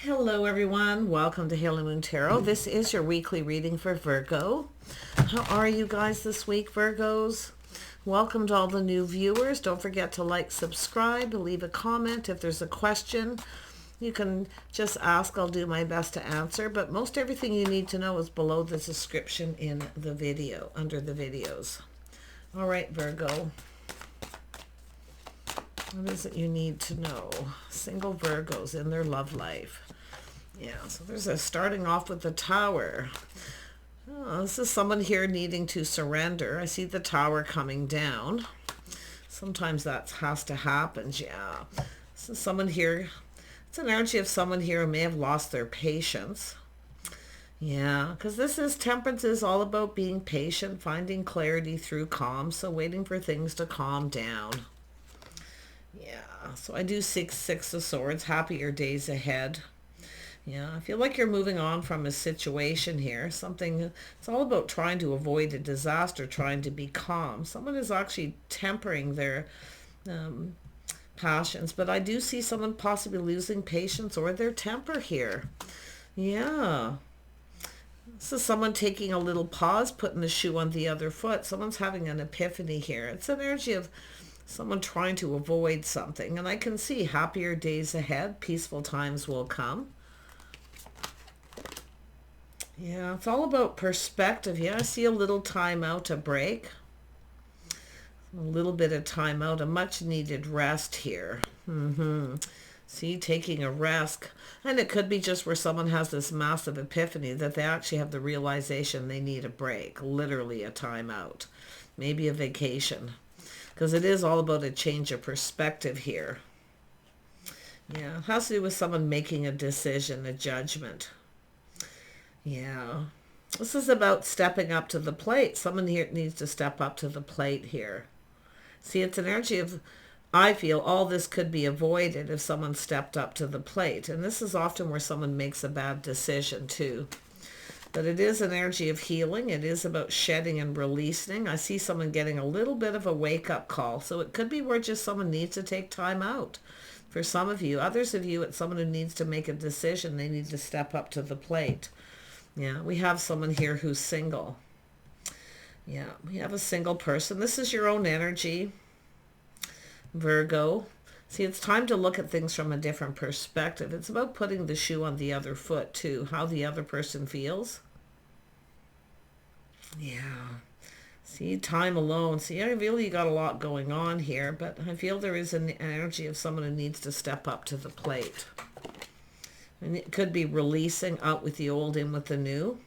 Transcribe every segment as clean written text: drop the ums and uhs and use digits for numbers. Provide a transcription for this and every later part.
Hello everyone, welcome to Hail and Moon Tarot. This is your weekly reading for Virgo. How are you guys this week, Virgos? Welcome to all the new viewers. Don't forget to like, subscribe, leave a comment. If there's a question, you can just ask. I'll do my best to answer, but most everything you need to know is below the description in the video, under the videos. All right, Virgo. What is it you need to know? Single Virgos in their love life. Yeah, so there's a starting off with the Tower. Oh, this is someone here needing to surrender. I see the Tower coming down. Sometimes that has to happen, yeah. This is someone here. It's an energy of someone here who may have lost their patience. Yeah, because this is Temperance is all about being patient, finding clarity through calm, so waiting for things to calm down. Yeah, so I do see Six of Swords, happier days ahead. Yeah, I feel like you're moving on from a situation here. Something, it's all about trying to avoid a disaster, trying to be calm. Someone is actually tempering their passions, but I do see someone possibly losing patience or their temper here. Yeah. This is someone taking a little pause, putting the shoe on the other foot. Someone's having an epiphany here. It's an energy of someone trying to avoid something. And I can see happier days ahead. Peaceful times will come. Yeah, it's all about perspective. Yeah, I see a little time out, a break. A little bit of time out, a much needed rest here. See, taking a rest. And it could be just where someone has this massive epiphany that they actually have the realization they need a break. Literally a time out. Maybe a vacation. Because it is all about a change of perspective here. Yeah, it has to do with someone making a decision, a judgment. Yeah, this is about stepping up to the plate. Someone here needs to step up to the plate here. See, it's an energy of, I feel all this could be avoided if someone stepped up to the plate. And this is often where someone makes a bad decision too. But it is an energy of healing. It is about shedding and releasing. I see someone getting a little bit of a wake-up call. So it could be where just someone needs to take time out. For some of you, others of you, it's someone who needs to make a decision. They need to step up to the plate. Yeah, we have someone here who's single. Yeah, we have a single person. This is your own energy, Virgo. See, it's time to look at things from a different perspective. It's about putting the shoe on the other foot, too. How the other person feels. Yeah. See, time alone. See, I feel you got a lot going on here, but I feel there is an energy of someone who needs to step up to the plate. And it could be releasing, out with the old, in with the new.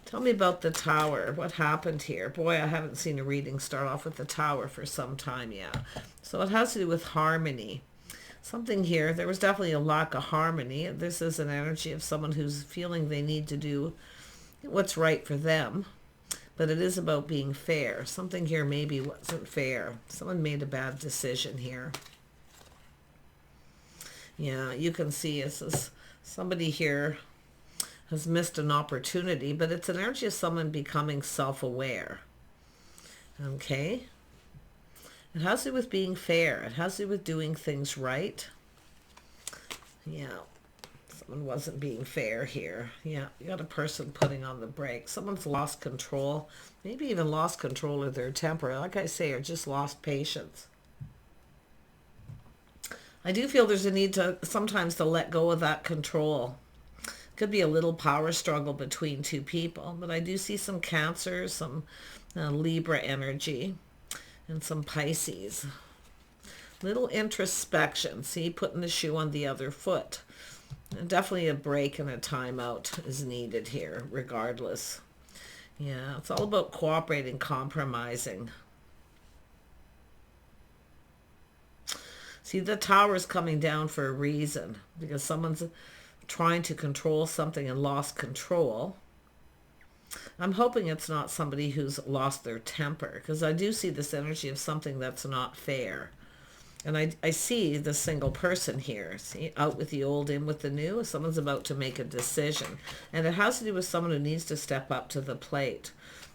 Tell me about the Tower. What happened here? Boy, I haven't seen a reading start off with the Tower for some time, yeah. So it has to do with harmony. Something here, there was definitely a lack of harmony. This is an energy of someone who's feeling they need to do what's right for them. But it is about being fair. Something here maybe wasn't fair. Someone made a bad decision here. Yeah, you can see this is somebody here has missed an opportunity, but it's an energy of someone becoming self-aware. Okay? It has to do with being fair. It has to do with doing things right. Yeah, someone wasn't being fair here. Yeah, you got a person putting on the brakes. Someone's lost control, maybe even lost control of their temper. Like I say, or just lost patience. I do feel there's a need to sometimes to let go of that control. Could be a little power struggle between two people, but I do see some Cancer, some Libra energy, and some Pisces. Little introspection. See, putting the shoe on the other foot. And definitely a break and a timeout is needed here, regardless. Yeah, it's all about cooperating, compromising. See, the Tower is coming down for a reason, because someone's trying to control something and lost control. I'm hoping it's not somebody who's lost their temper, because I do see this energy of something that's not fair. And I see the single person here. See, out with the old, in with the new. Someone's about to make a decision. And it has to do with someone who needs to step up to the plate.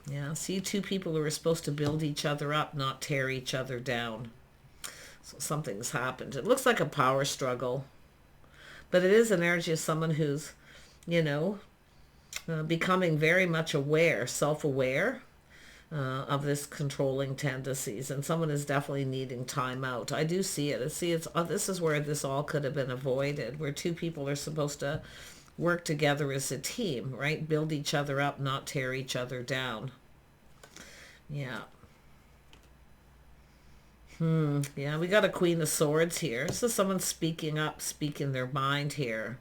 Yeah, see, two people who are supposed to build each other up, not tear each other down. So something's happened. It looks like a power struggle. But it is an energy of someone who's, you know, becoming very much aware, self-aware of this controlling tendencies, and someone is definitely needing time out. I do see it. I see it's this is where this all could have been avoided, where two people are supposed to work together as a team, right? Build each other up, not tear each other down. Yeah. Yeah, we got a Queen of Swords here. This is someone speaking up, speaking their mind here.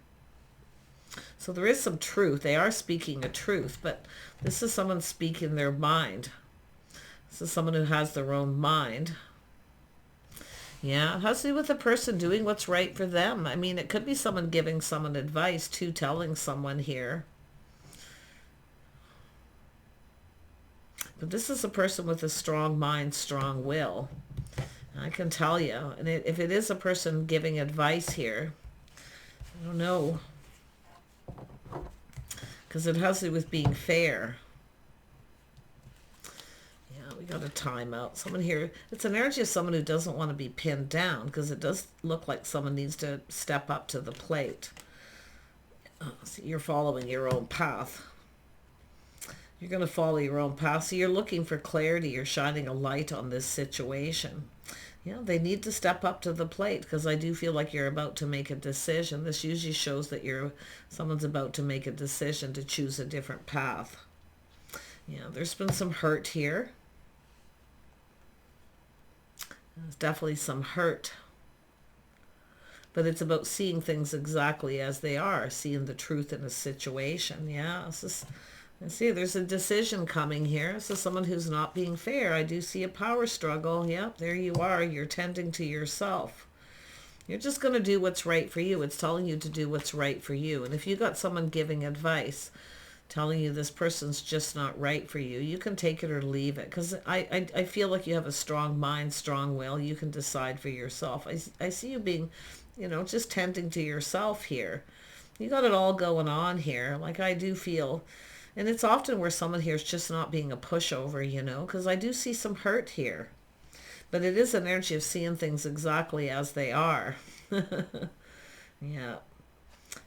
So there is some truth. They are speaking a truth, but this is someone speaking their mind. This is someone who has their own mind. Yeah, it has to do with the person doing what's right for them. I mean, it could be someone giving someone advice too, telling someone here. But this is a person with a strong mind, strong will. I can tell you. And if it is a person giving advice here, I don't know. Because it has to do with being fair. Yeah, we got a timeout. Someone here, it's an energy of someone who doesn't want to be pinned down, because it does look like someone needs to step up to the plate. So you're following your own path. You're going to follow your own path. So you're looking for clarity. You're shining a light on this situation. Yeah, they need to step up to the plate, because I do feel like you're about to make a decision. This usually shows that someone's about to make a decision to choose a different path. Yeah, there's been some hurt here. There's definitely some hurt. But it's about seeing things exactly as they are, seeing the truth in a situation. Yeah, I see there's a decision coming here. This is someone who's not being fair. I do see a power struggle. Yep, there you are. You're tending to yourself. You're just going to do what's right for you. It's telling you to do what's right for you. And if you got someone giving advice, telling you this person's just not right for you, you can take it or leave it. Because I feel like you have a strong mind, strong will. You can decide for yourself. I see you being, just tending to yourself here. You got it all going on here. Like I do feel... And it's often where someone here is just not being a pushover, because I do see some hurt here. But it is an energy of seeing things exactly as they are. Yeah.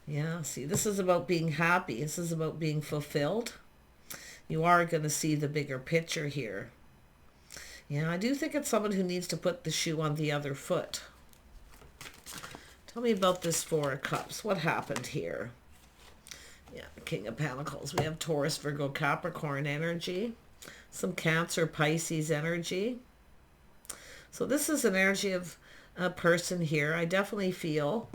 Yeah, see, this is about being happy. This is about being fulfilled. You are going to see the bigger picture here. Yeah, I do think it's someone who needs to put the shoe on the other foot. Tell me about this Four of Cups. What happened here? Yeah, King of Pentacles. We have Taurus, Virgo, Capricorn energy. Some Cancer, Pisces energy. So this is an energy of a person here. I definitely feel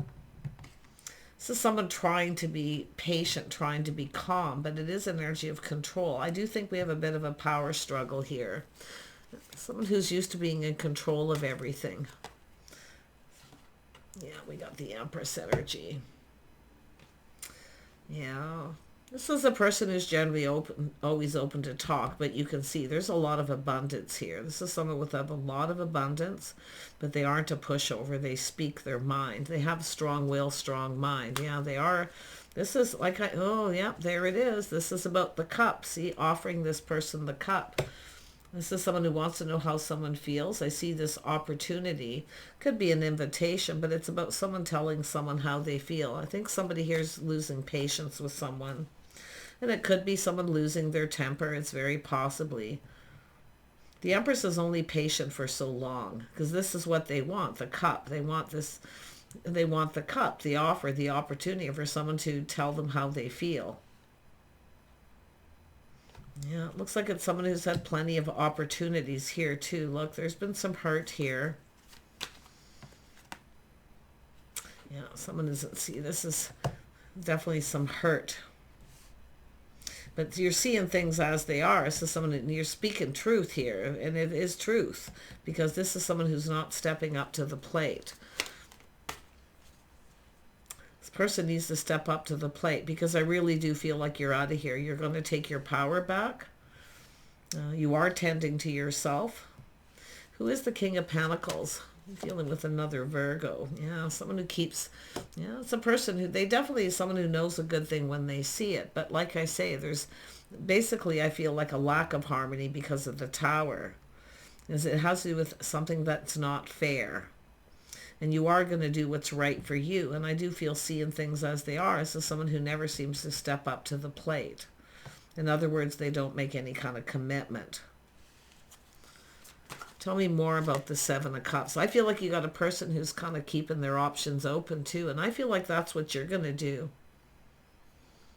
this is someone trying to be patient, trying to be calm, but it is an energy of control. I do think we have a bit of a power struggle here. Someone who's used to being in control of everything. Yeah, we got the Empress energy. Yeah, this is a person who's generally always open to talk, but you can see there's a lot of abundance here. This is someone with a lot of abundance, but they aren't a pushover. They speak their mind. They have strong will, strong mind. Yeah, they are. This is like, oh, yeah, there it is. This is about the cup. See, offering this person the cup. This is someone who wants to know how someone feels. I see this opportunity. Could be an invitation, but it's about someone telling someone how they feel. I think somebody here is losing patience with someone. And it could be someone losing their temper. It's very possibly. The Empress is only patient for so long, because this is what they want, the cup. They want this. They want the cup, the offer, the opportunity for someone to tell them how they feel. Yeah, it looks like it's someone who's had plenty of opportunities here too. Look, there's been some hurt here. Yeah, someone doesn't see. This is definitely some hurt. But you're seeing things as they are. This is someone, you're speaking truth here, and it is truth, because this is someone who's not stepping up to the plate. Person needs to step up to the plate, because I really do feel like you're out of here. You're going to take your power back. You are tending to yourself. Who is the King of Pentacles? I'm dealing with another Virgo. Yeah, someone who keeps... Yeah, it's a person who... They definitely is someone who knows a good thing when they see it. But like I say, there's... Basically, I feel like a lack of harmony because of the Tower. It has to do with something that's not fair. And you are going to do what's right for you. And I do feel seeing things as they are. This is someone who never seems to step up to the plate. In other words, they don't make any kind of commitment. Tell me more about the Seven of Cups. I feel like you got a person who's kind of keeping their options open too. And I feel like that's what you're going to do.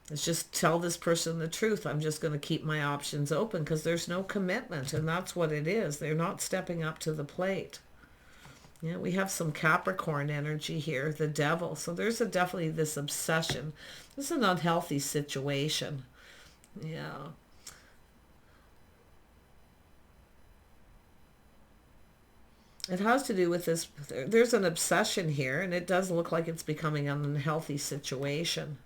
It's just tell this person the truth. I'm just going to keep my options open because there's no commitment. And that's what it is. They're not stepping up to the plate. Yeah, we have some Capricorn energy here, the Devil. So there's definitely this obsession. This is an unhealthy situation. Yeah. It has to do with this. There's an obsession here, and it does look like it's becoming an unhealthy situation.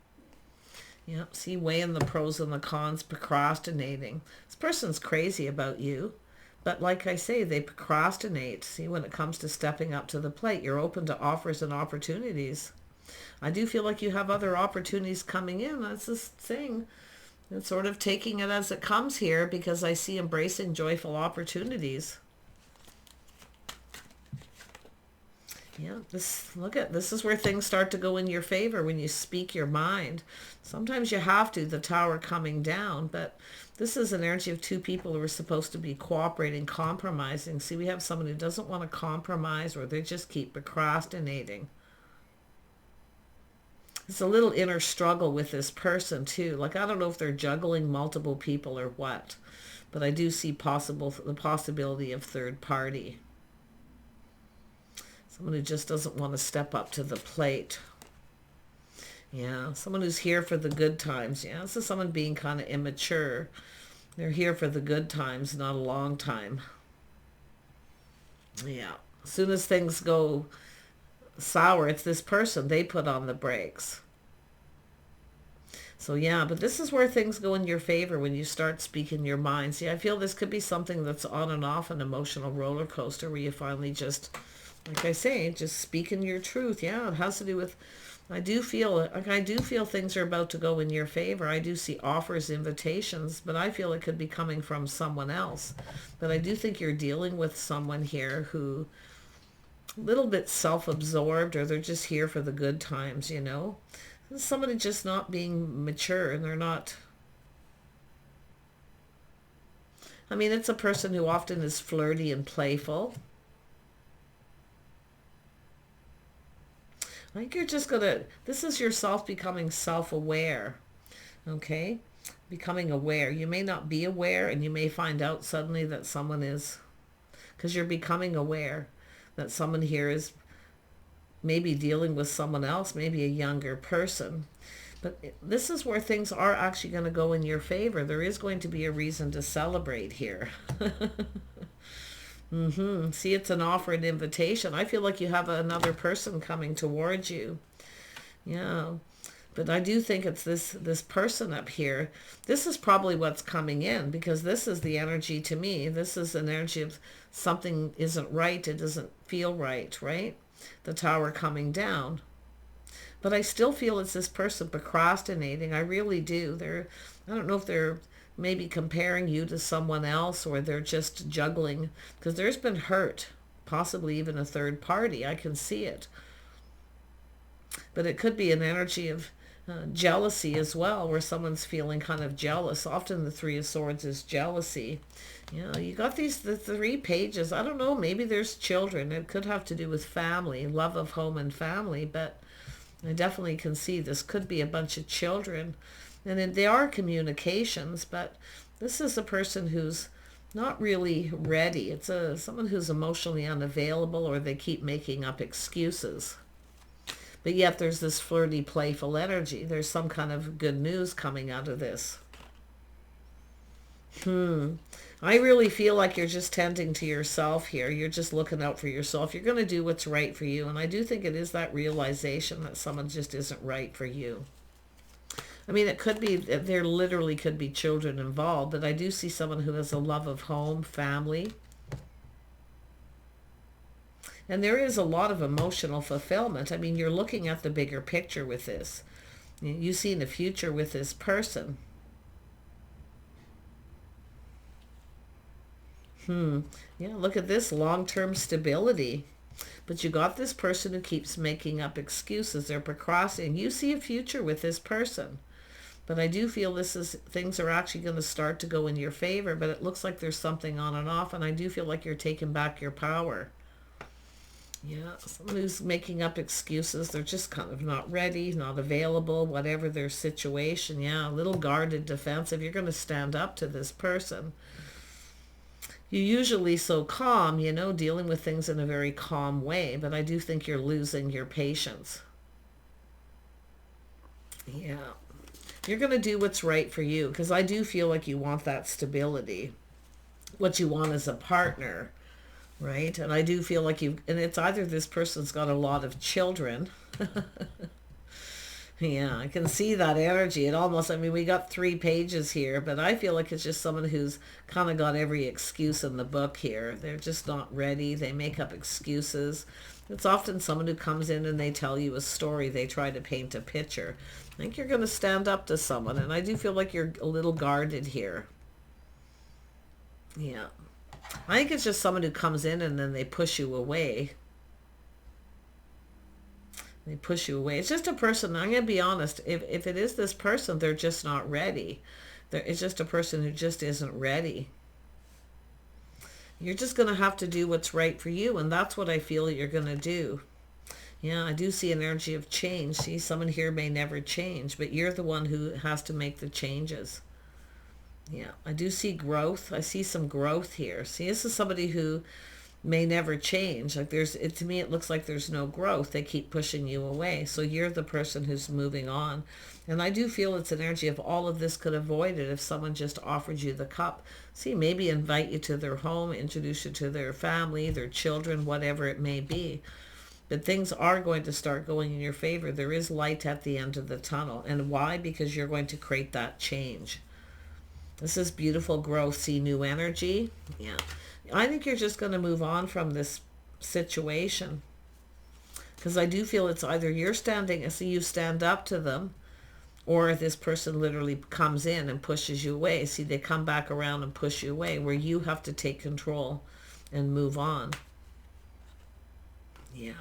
Yeah, see, weighing the pros and the cons, procrastinating. This person's crazy about you. But like I say, they procrastinate. See, when it comes to stepping up to the plate, you're open to offers and opportunities. I do feel like you have other opportunities coming in. That's this thing. It's sort of taking it as it comes here because I see embracing joyful opportunities. Yeah, this is where things start to go in your favor when you speak your mind. Sometimes you have to, the Tower coming down, but this is an energy of two people who are supposed to be cooperating, compromising. See, we have someone who doesn't want to compromise, or they just keep procrastinating. It's a little inner struggle with this person too. Like, I don't know if they're juggling multiple people or what, but I do see the possibility of third party. Someone who just doesn't want to step up to the plate. Yeah, someone who's here for the good times. Yeah, this is someone being kind of immature. They're here for the good times, not a long time. Yeah, as soon as things go sour, it's this person. They put on the brakes. So yeah, but this is where things go in your favor when you start speaking your mind. See, I feel this could be something that's on and off an emotional roller coaster where you finally just, like I say, just speaking your truth. Yeah, it has to do with, I do feel things are about to go in your favor. I do see offers, invitations, but I feel it could be coming from someone else. But I do think you're dealing with someone here who a little bit self-absorbed, or they're just here for the good times, you know. Somebody just not being mature, and they're not, I mean, it's a person who often is flirty and playful. I think you're just gonna, this is yourself becoming self-aware, okay? Becoming aware. You may not be aware, and you may find out suddenly that someone is, because you're becoming aware that someone here is maybe dealing with someone else, maybe a younger person. But this is where things are actually going to go in your favor. There is going to be a reason to celebrate here. See, it's an offer, an invitation. I feel like you have another person coming towards you. Yeah. But I do think it's this person up here. This is probably what's coming in, because this is the energy to me. This is an energy of something isn't right. It doesn't feel right, right? The Tower coming down. But I still feel it's this person procrastinating. I really do. I don't know if they're maybe comparing you to someone else, or they're just juggling, because there's been hurt, possibly even a third party. I can see it. But it could be an energy of jealousy as well, where someone's feeling kind of jealous. Often the Three of Swords is jealousy. You know, you got the 3 pages. I don't know, maybe there's children. It could have to do with family, love of home and family, but I definitely can see this could be a bunch of children. And they are communications, but this is a person who's not really ready. It's someone who's emotionally unavailable, or they keep making up excuses. But yet there's this flirty, playful energy. There's some kind of good news coming out of this. I really feel like you're just tending to yourself here. You're just looking out for yourself. You're going to do what's right for you. And I do think it is that realization that someone just isn't right for you. I mean, it could be, there literally could be children involved, but I do see someone who has a love of home, family. And there is a lot of emotional fulfillment. I mean, you're looking at the bigger picture with this. You see the future with this person. Yeah, look at this, long-term stability. But you got this person who keeps making up excuses. They're procrastinating. You see a future with this person. But I do feel things are actually going to start to go in your favor, but it looks like there's something on and off, and I do feel like you're taking back your power. Yeah, someone who's making up excuses. They're just kind of not ready, not available, whatever their situation. Yeah, a little guarded, defensive. You're going to stand up to this person. You're usually so calm, you know, dealing with things in a very calm way, but I do think you're losing your patience. Yeah. You're going to do what's right for you, because I do feel like you want that stability. What you want is a partner, right? And I do feel like and it's either this person's got a lot of children. Yeah, I can see that energy. It almost, I mean, we got 3 pages here, but I feel like it's just someone who's kind of got every excuse in the book here. They're just not ready. They make up excuses. It's often someone who comes in and they tell you a story. They try to paint a picture. I think you're going to stand up to someone, and I do feel like you're a little guarded here. Yeah. I think it's just someone who comes in and then they push you away. They push you away. It's just a person. I'm going to be honest. If it is this person, they're just not ready. It's just a person who just isn't ready. You're just going to have to do what's right for you, and that's what I feel you're going to do. Yeah, I do see an energy of change. See, someone here may never change, but you're the one who has to make the changes. Yeah, I do see growth. I see some growth here. See, this is somebody who may never change. Like to me, it looks like there's no growth. They keep pushing you away. So you're the person who's moving on. And I do feel it's an energy of all of this could avoid it if someone just offered you the cup. See, maybe invite you to their home, introduce you to their family, their children, whatever it may be. But things are going to start going in your favor. There is light at the end of the tunnel. And why? Because you're going to create that change. This is beautiful growth. See, new energy. Yeah. I think you're just going to move on from this situation. Because I do feel it's either you're standing, I see you stand up to them, or this person literally comes in and pushes you away. See, they come back around and push you away, where you have to take control and move on. Yeah.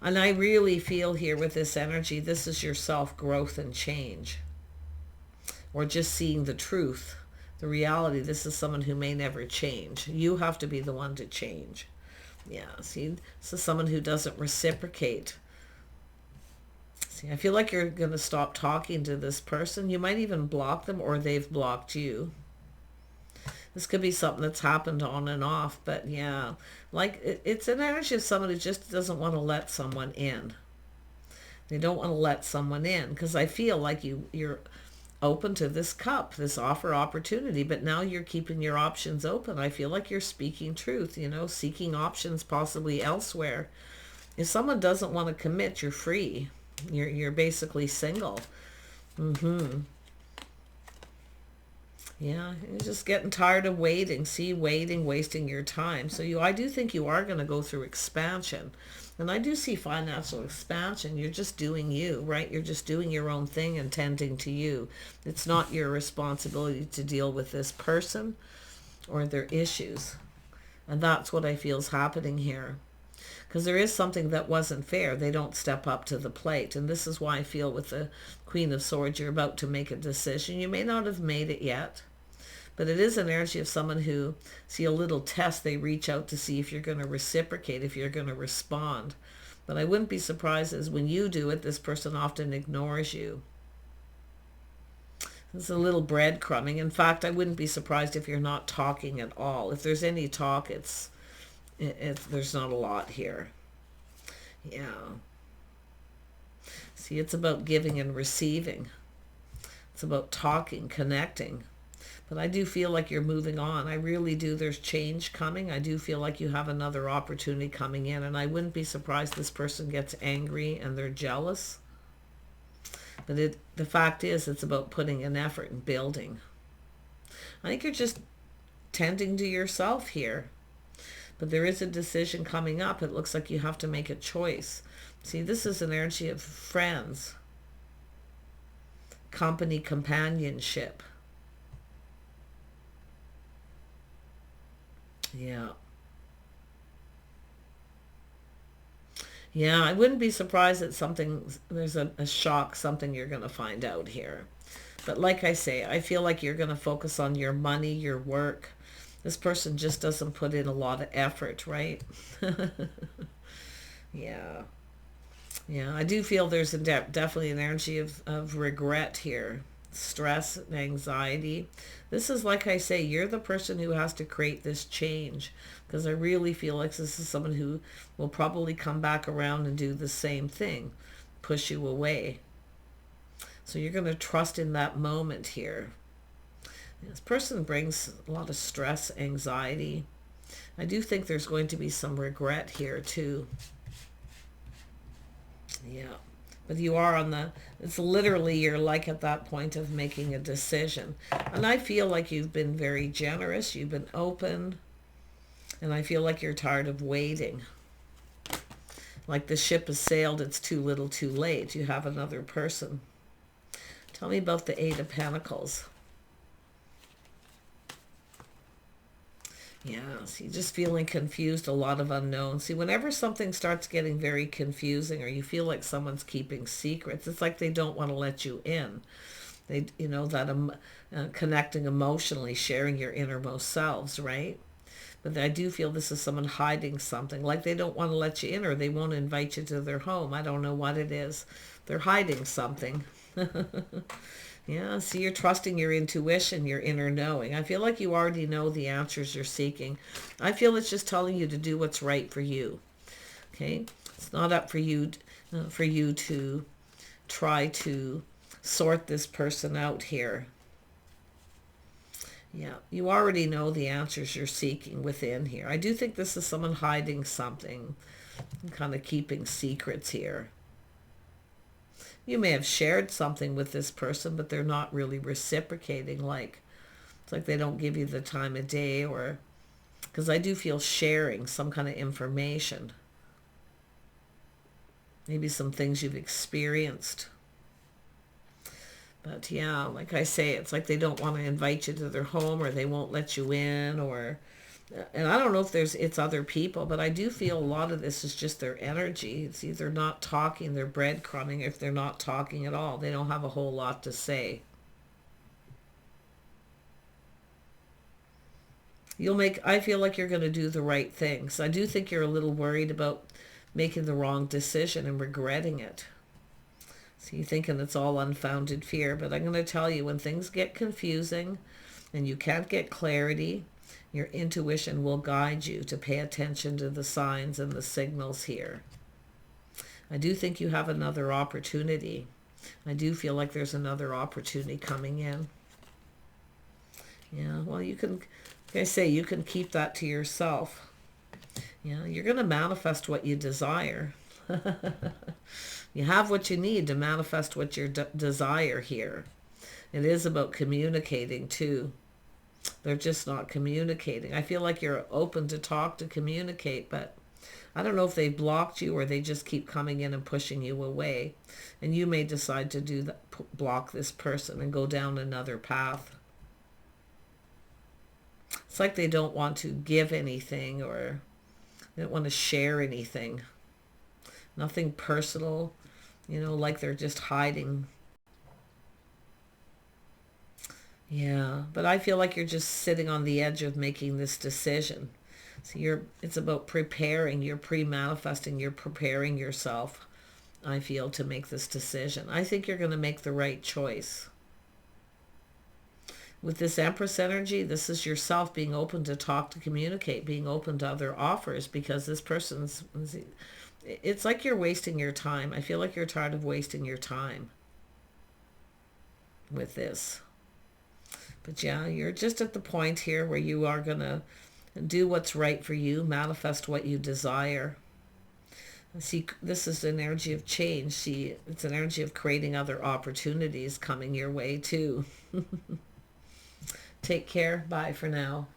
And I really feel here with this energy, this is your self-growth and change. Or just seeing the truth. The reality, this is someone who may never change. You have to be the one to change. Yeah, see, this is someone who doesn't reciprocate. See, I feel like you're going to stop talking to this person. You might even block them, or they've blocked you. This could be something that's happened on and off, but yeah, like it's an energy of someone who just doesn't want to let someone in. They don't want to let someone in, because I feel like you're open to this cup, this offer opportunity, but now you're keeping your options open. I feel like you're speaking truth, you know, seeking options possibly elsewhere. If someone doesn't want to commit, you're free. You're basically single. Yeah, you're just getting tired of waiting. See, waiting, wasting your time. So I do think you are going to go through expansion. And I do see financial expansion. You're just doing you, right? You're just doing your own thing and tending to you. It's not your responsibility to deal with this person or their issues. And that's what I feel is happening here. Because there is something that wasn't fair. They don't step up to the plate. And this is why I feel with the Queen of Swords, you're about to make a decision. You may not have made it yet. But it is an energy of someone who, see a little test, they reach out to see if you're going to reciprocate, if you're going to respond. But I wouldn't be surprised as when you do it, this person often ignores you. It's a little breadcrumbing. In fact, I wouldn't be surprised if you're not talking at all. If there's any talk, there's not a lot here. Yeah. See, it's about giving and receiving. It's about talking, connecting. But I do feel like you're moving on. I really do. There's change coming. I do feel like you have another opportunity coming in. And I wouldn't be surprised this person gets angry and they're jealous. But the fact is, it's about putting an effort and building. I think you're just tending to yourself here. But there is a decision coming up. It looks like you have to make a choice. See, this is an energy of friends. Company, companionship. Yeah. Yeah, I wouldn't be surprised that there's a shock, something you're going to find out here. But like I say, I feel like you're going to focus on your money, your work. This person just doesn't put in a lot of effort, right? Yeah. Yeah, I do feel there's definitely an energy of regret here, stress and anxiety. This is, like I say, you're the person who has to create this change, because I really feel like this is someone who will probably come back around and do the same thing, push you away. So you're going to trust in that moment here. This person brings a lot of stress, anxiety. I do think there's going to be some regret here too. Yeah. But you are on it's literally, you're like at that point of making a decision. And I feel like you've been very generous. You've been open. And I feel like you're tired of waiting. Like the ship has sailed, it's too little too late. You have another person. Tell me about the Eight of Pentacles. Yeah, see, just feeling confused, a lot of unknowns. See, whenever something starts getting very confusing, or you feel like someone's keeping secrets, it's like they don't want to let you in. They, that connecting emotionally, sharing your innermost selves, right? But I do feel this is someone hiding something, like they don't want to let you in, or they won't invite you to their home. I don't know what it is. They're hiding something. Yeah, see, you're trusting your intuition, your inner knowing. I feel like you already know the answers you're seeking. I feel it's just telling you to do what's right for you. Okay? It's not up for you to try to sort this person out here. Yeah, you already know the answers you're seeking within here. I do think this is someone hiding something, kind of keeping secrets here. You may have shared something with this person, but they're not really reciprocating. It's like they don't give you the time of day, or because I do feel sharing some kind of information. Maybe some things you've experienced. But yeah, like I say, it's like they don't want to invite you to their home, or they won't let you in, and I don't know if it's other people, but I do feel a lot of this is just their energy. It's either not talking, they're breadcrumbing. If they're not talking at all, they don't have a whole lot to say. I feel like you're going to do the right things. I do think you're a little worried about making the wrong decision and regretting it. So you're thinking it's all unfounded fear, but I'm going to tell you, when things get confusing and you can't get clarity, your intuition will guide you to pay attention to the signs and the signals here. I do think you have another opportunity. I do feel like there's another opportunity coming in. Yeah, well, you can, like I say, you can keep that to yourself. Yeah, you're going to manifest what you desire. You have what you need to manifest what you desire here. It is about communicating too. They're just not communicating. I feel like you're open to talk, to communicate, but I don't know if they blocked you, or they just keep coming in and pushing you away. And you may decide to do that, block this person and go down another path. It's like they don't want to give anything, or they don't want to share anything. Nothing personal, like they're just hiding. Yeah, but I feel like you're just sitting on the edge of making this decision. So it's about preparing, you're pre-manifesting, you're preparing yourself, I feel, to make this decision. I think you're going to make the right choice. With this Empress energy, this is yourself being open to talk, to communicate, being open to other offers, because this person's, it's like you're wasting your time. I feel like you're tired of wasting your time with this. But yeah, you're just at the point here where you are going to do what's right for you, manifest what you desire. See, this is an energy of change. See, it's an energy of creating other opportunities coming your way too. Take care. Bye for now.